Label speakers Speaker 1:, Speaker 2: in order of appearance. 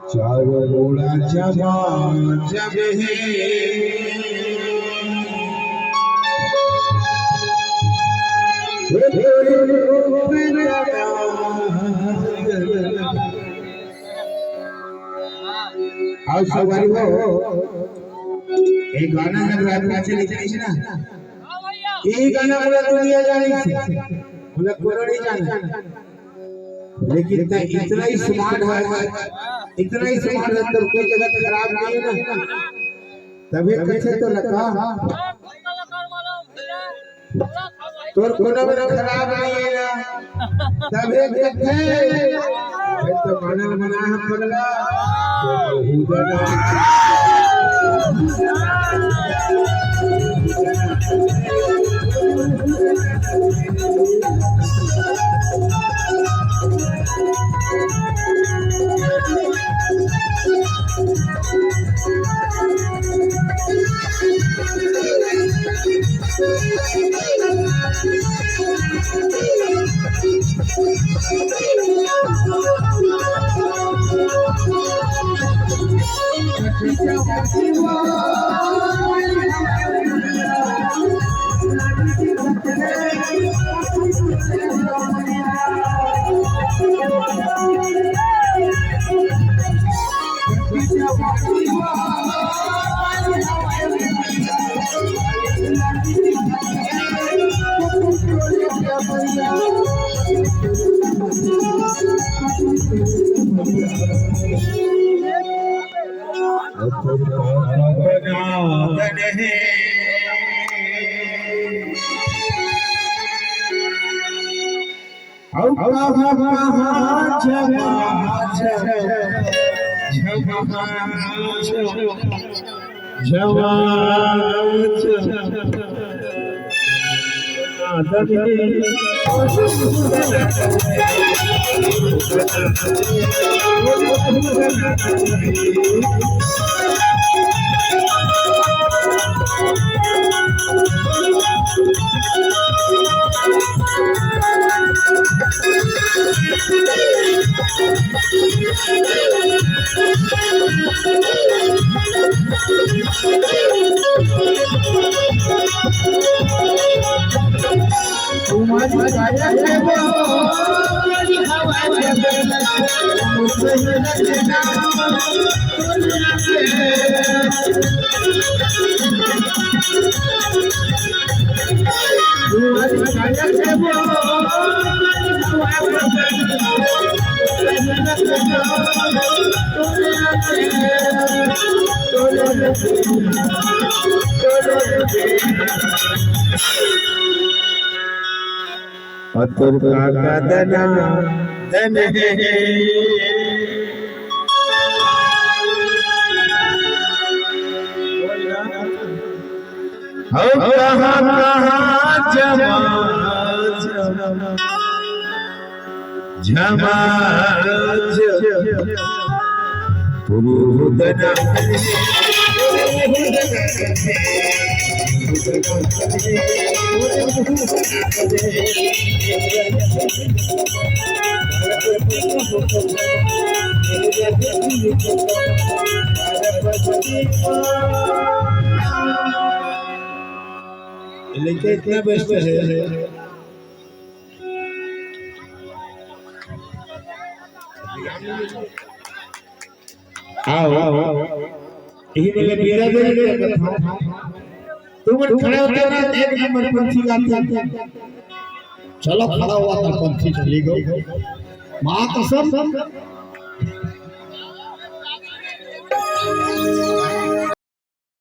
Speaker 1: चारों गोला जबा जब है आओ सवारी हो एक गाना जब रात पाछे लिखी છે ना यही गाना पूरा दुनिया जानी છે पूरा कोरोनी जाने लेकिन इतना ही स्मार्ट है इतना ही स्मार्ट है तो कोई जगह खराब नहीं है ना तभी कैसे तो लगा तोर कोना बना खराब नहीं है ना तभी कैसे तो गाना बना है पगला अतुर का दना धन है जमा लेकिन इतना बेस्ट है आओ यही मेरे मेरा दे तुम खड़े होते ना एक नंबर पंछी गाते चलो खड़ा हुआ था पंछी चली गई मां कसम